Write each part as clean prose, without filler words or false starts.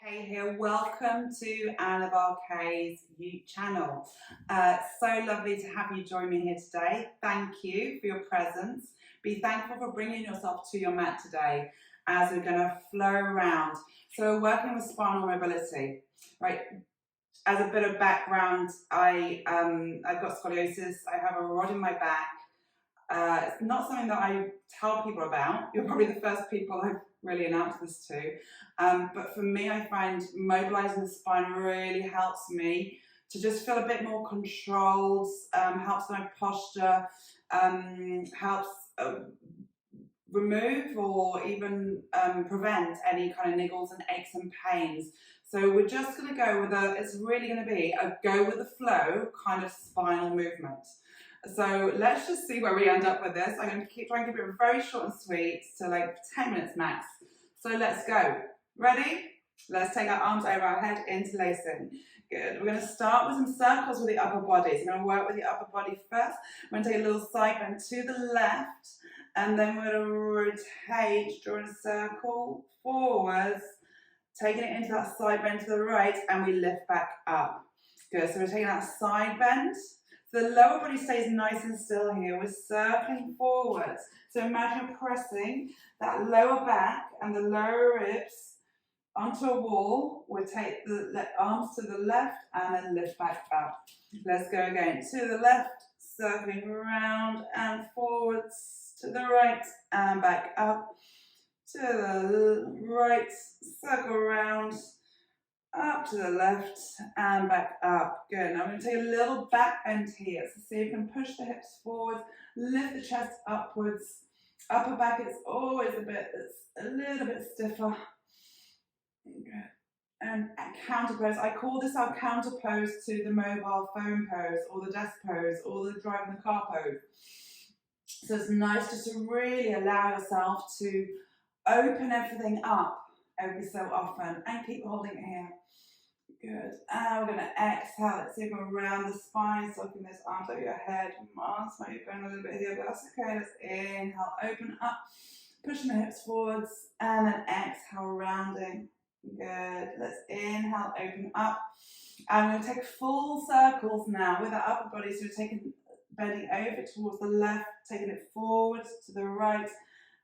Kay here. Welcome to Annabelle Kay's YouTube channel. So lovely to have you join me here today. Thank you for your presence. Be thankful for bringing yourself to your mat today as we're going to flow around. So we're working with spinal mobility, right? As a bit of background, I've got scoliosis. I have a rod in my back. It's not something that I tell people about. You're probably the first people I've really announced this to. But for me, I find mobilising the spine really helps me to just feel a bit more controlled, helps my posture, helps remove or even prevent any kind of niggles and aches and pains. So we're just going to go with it's really going to be a go with the flow kind of spinal movement. So let's just see where we end up with this. I'm going to try and keep it very short and sweet, so like 10 minutes max. So let's go. Ready? Let's take our arms over our head, interlacing. Good. We're going to start with some circles with the upper body. So I'm going to work with the upper body first. I'm going to take a little side bend to the left, and then we're going to rotate, drawing a circle forwards, taking it into that side bend to the right, and we lift back up. Good. So we're taking that side bend. The lower body stays nice and still here. We're circling forwards. So imagine you're pressing that lower back and the lower ribs onto a wall. We'll take the arms to the left and then lift back up. Let's go again. To the left, circling around and forwards. To the right and back up. To the right, circle around. Up to the left and back up. Good. Now I'm going to take a little back bend here. So see if you can push the hips forward, lift the chest upwards. Upper back is always a little bit stiffer. Good. And counter pose. I call this our counter pose to the mobile phone pose, or the desk pose, or the driving the car pose. So it's nice just to really allow yourself to open everything up every so often and keep holding it here. Good. And we're going to exhale. Let's see if we're around the spine, soaking those arms over your head. Mars might be going a little bit here, but that's okay. Let's inhale, open up, pushing the hips forwards, and then exhale, rounding. Good. Let's inhale, open up. And we're going to take full circles now with our upper body. So we're bending over towards the left, taking it forward to the right,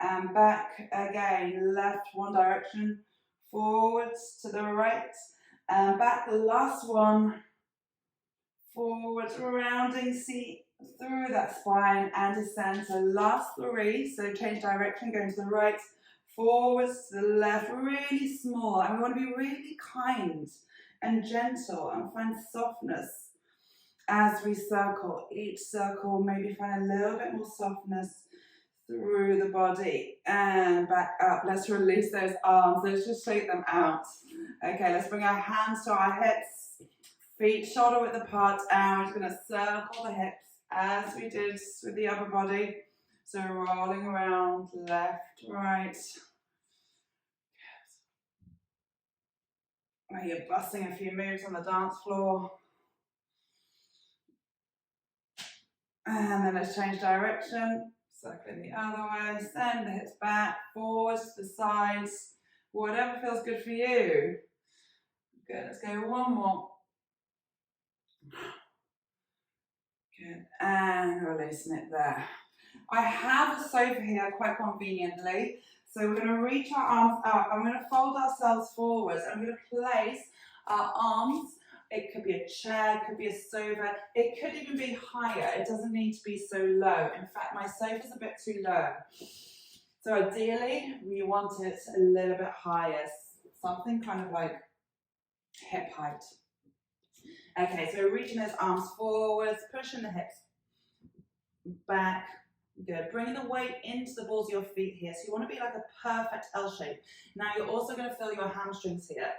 and back again. Left, one direction, forwards to the right. And back, last one, forward, rounding, see through that spine and descend. So last three, so change direction, going to the right, forwards to the left, really small. And we want to be really kind and gentle and find softness as we circle. Each circle, maybe find a little bit more softness through the body and back up. Let's release those arms. Let's just shake them out. Okay, let's bring our hands to our hips, feet shoulder width apart, and we're just going to circle the hips as we did with the upper body. So rolling around, left, right. Good. You're busting a few moves on the dance floor. And then let's change direction. Circling the other way, send the hips back, forwards to the sides, whatever feels good for you. Good, let's go one more. Good, and releasing it there. I have a sofa here quite conveniently, so we're going to reach our arms up. I'm going to fold ourselves forwards. I'm going to place our arms. It could be a chair, it could be a sofa, it could even be higher. It doesn't need to be so low. In fact, my sofa's a bit too low. So ideally, we want it a little bit higher, something kind of like hip height. Okay, so reaching those arms forwards, pushing the hips back. Good. Bringing the weight into the balls of your feet here. So you want to be like a perfect L shape. Now you're also going to feel your hamstrings here.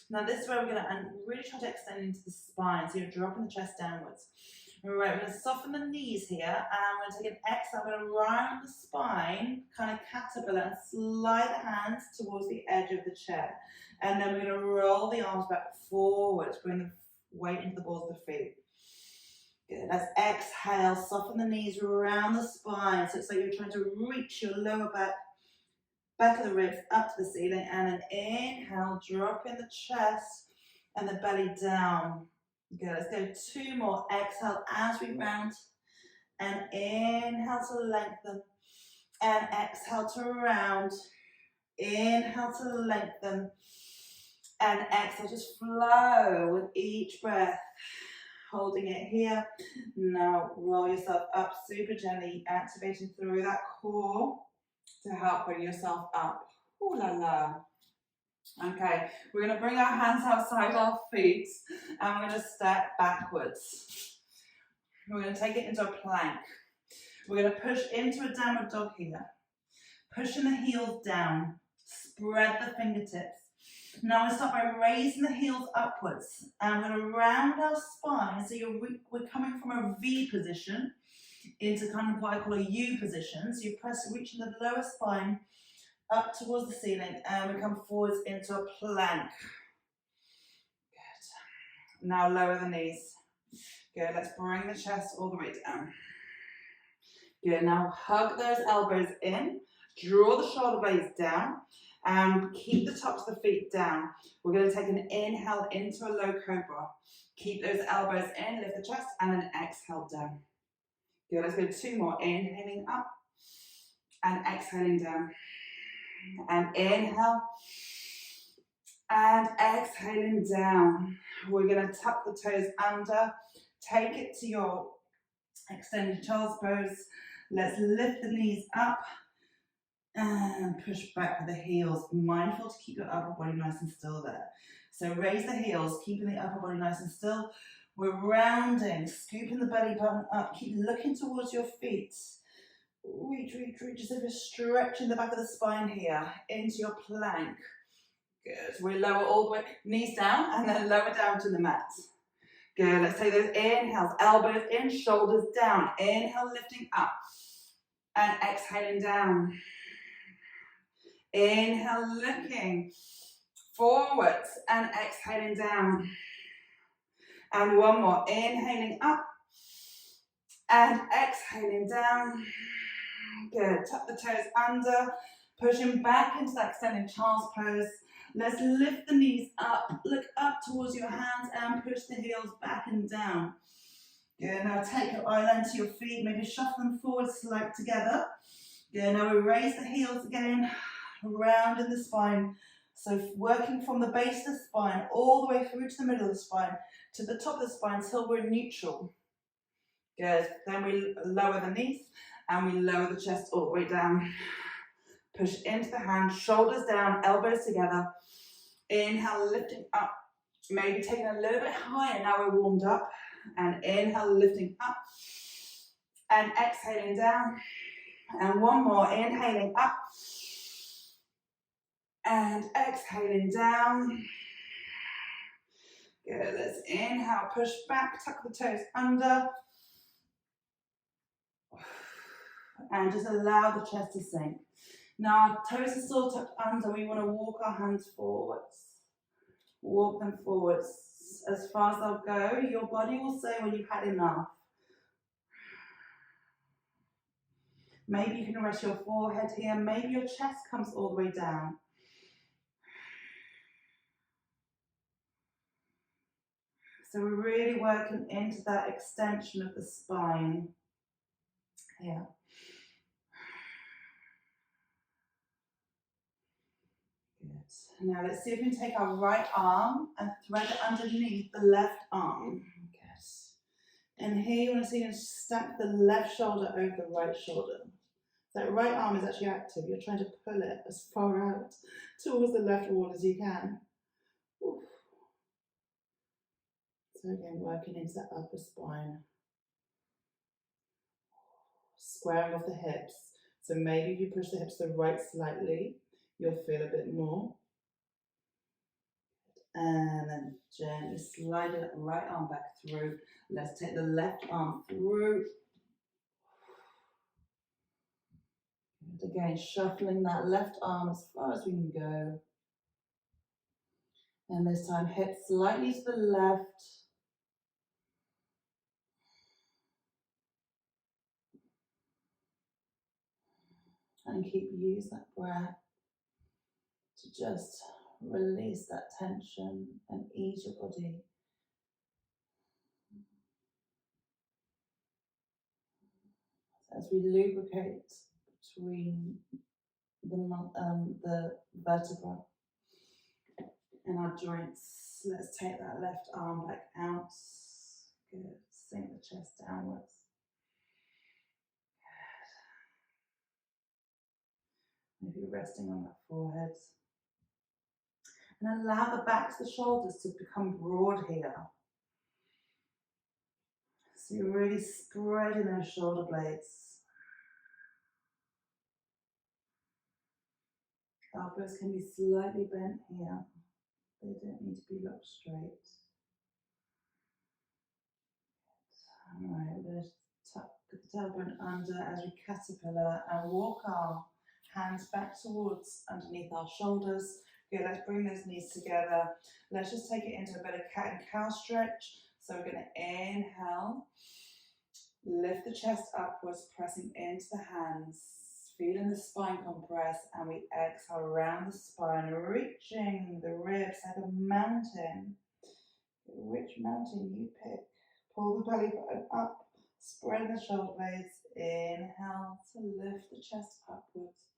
Now this is where we're going to really try to extend into the spine. So you're dropping the chest downwards. All right, we're going to soften the knees here. And we're going to take an exhale. We're going to round the spine, kind of caterpillar, and slide the hands towards the edge of the chair. And then we're going to roll the arms back forward, bring the weight into the balls of the feet. Good. Let's exhale, soften the knees around the spine. So it's like you're trying to reach your lower back back of the ribs up to the ceiling, and an inhale, dropping the chest and the belly down. Good, let's go 2 more. Exhale as we round, and inhale to lengthen, and exhale to round. Inhale to lengthen, and exhale, just flow with each breath. Holding it here. Now roll yourself up super gently, activating through that core to help bring yourself up. Ooh la la. Okay, we're going to bring our hands outside our feet and we're going to step backwards. We're going to take it into a plank. We're going to push into a downward dog here. Pushing the heels down. Spread the fingertips. Now we start by raising the heels upwards, and we're going to round our spine. So we're coming from a V position into kind of what I call a U position. So you press, reaching the lower spine up towards the ceiling, and we come forwards into a plank. Good. Now lower the knees. Good. Let's bring the chest all the way down. Good. Now hug those elbows in. Draw the shoulder blades down. And keep the tops of the feet down. We're going to take an inhale into a low cobra. Keep those elbows in, lift the chest, and then exhale down. Good, let's go 2 more. Inhaling up and exhaling down. And inhale and exhaling down. We're going to tuck the toes under. Take it to your extended child's pose. Let's lift the knees up. And push back with the heels, mindful to keep your upper body nice and still there. So raise the heels, keeping the upper body nice and still. We're rounding, scooping the belly button up, keep looking towards your feet. Reach, reach, reach, as if you're stretching the back of the spine here into your plank. Good, we lower all the way, knees down, and then lower down to the mat. Good, let's take those inhales, elbows in, shoulders down. Inhale, lifting up, and exhaling down. Inhale, looking forwards and exhaling down. And 1 more. Inhaling up and exhaling down. Good. Tuck the toes under, pushing back into that extended child's pose. Let's lift the knees up, look up towards your hands and push the heels back and down. Good. Now take your eyelid to your feet, maybe shuffle them forward, slightly together. Good. Now we raise the heels again. Rounding the spine, so working from the base of the spine all the way through to the middle of the spine to the top of the spine till we're neutral. Good. Then we lower the knees and we lower the chest all the way down. Push into the hands, shoulders down, elbows together. Inhale, lifting up, maybe taking a little bit higher now we're warmed up. And inhale, lifting up and exhaling down. And 1 more, inhaling up and exhaling down. Good, let's inhale, push back, tuck the toes under. And just allow the chest to sink. Now our toes are still tucked under, we want to walk our hands forwards. Walk them forwards as far as they'll go. Your body will say when you've had enough. Maybe you can rest your forehead here, maybe your chest comes all the way down. So we're really working into that extension of the spine here. Good. Now let's see if we can take our right arm and thread it underneath the left arm. Good. And here you want to see you stack the left shoulder over the right shoulder. That right arm is actually active. You're trying to pull it as far out towards the left wall as you can. Oof. So again, working into that upper spine. Squaring off the hips. So maybe if you push the hips to the right slightly, you'll feel a bit more. And then gently slide the right arm back through. Let's take the left arm through. And again, shuffling that left arm as far as we can go. And this time, hips slightly to the left. And use that breath. just release that tension and ease your body. As we lubricate between the vertebra and our joints, let's take that left arm back out. Good. Sink the chest downwards. Good. Maybe resting on that forehead. And allow the backs of the shoulders to become broad here. So you're really spreading those shoulder blades. Elbows can be slightly bent here. They don't need to be locked straight. Alright, let's tuck the tailbone under as we caterpillar and walk our hands back towards underneath our shoulders. Good, let's bring those knees together. Let's just take it into a bit of cat and cow stretch. So we're going to inhale, lift the chest upwards, pressing into the hands, feeling the spine compress, and we exhale around the spine, reaching the ribs like a mountain. Which mountain you pick. Pull the belly button up, spread the shoulder blades. Inhale to lift the chest upwards,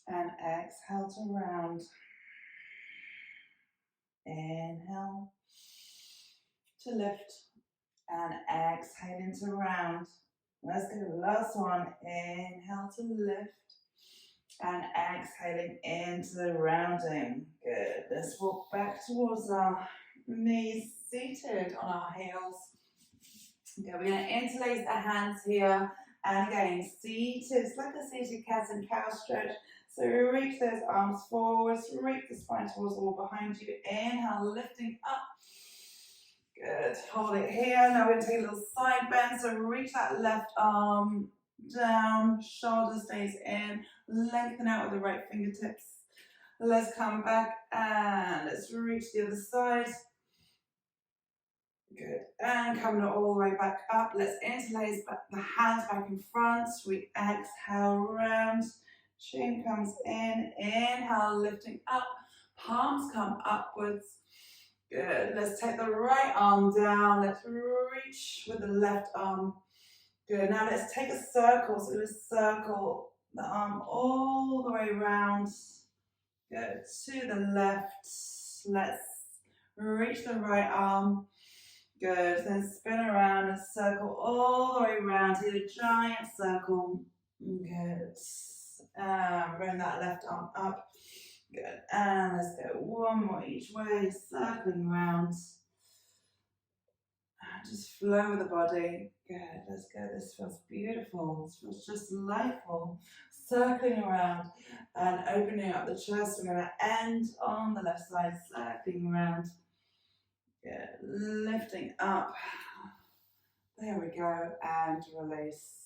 and exhale to round. Inhale to lift, and exhaling to round. Let's go to the last one. Inhale to lift, and exhaling into the rounding. Good. Let's walk back towards our knees, seated on our heels. Okay, we're going to interlace the hands here, and again, seated. It's like a seated cat and cow stretch. So reach those arms forwards, reach the spine towards the wall behind you. Inhale, lifting up. Good. Hold it here. Now we're going to take a little side bend. So reach that left arm down, shoulder stays in, lengthen out with the right fingertips. Let's come back and let's reach the other side. Good. And coming all the way back up. Let's interlace the hands back in front. We exhale round. Chin comes in. Inhale, lifting up. Palms come upwards. Good. Let's take the right arm down. Let's reach with the left arm. Good. Now let's take a circle. So let's circle the arm all the way around. Good. To the left. Let's reach the right arm. Good. Then spin around and circle all the way around to the giant circle. Good. And bring that left arm up. Good. And let's go one more each way, circling around. Just flow with the body. Good. Let's go. This feels beautiful. This feels just delightful. Circling around and opening up the chest. We're going to end on the left side, circling around. Good. Lifting up. There we go. And release.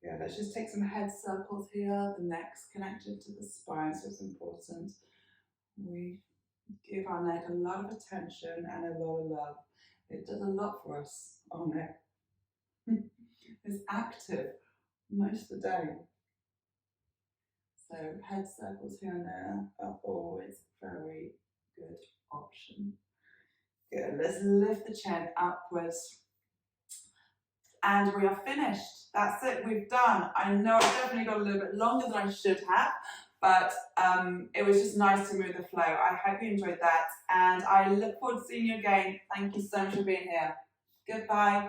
Good. Let's just take some head circles here. The neck's connected to the spine, so it's important. We give our neck a lot of attention and a lot of love. It does a lot for us, our neck. It's active most of the day. So head circles here and there are always a very good option. Good. Let's lift the chin upwards. And we are finished. That's it. We've done. I know I definitely got a little bit longer than I should have, but it was just nice to move the flow. I hope you enjoyed that, and I look forward to seeing you again. Thank you so much for being here. Goodbye.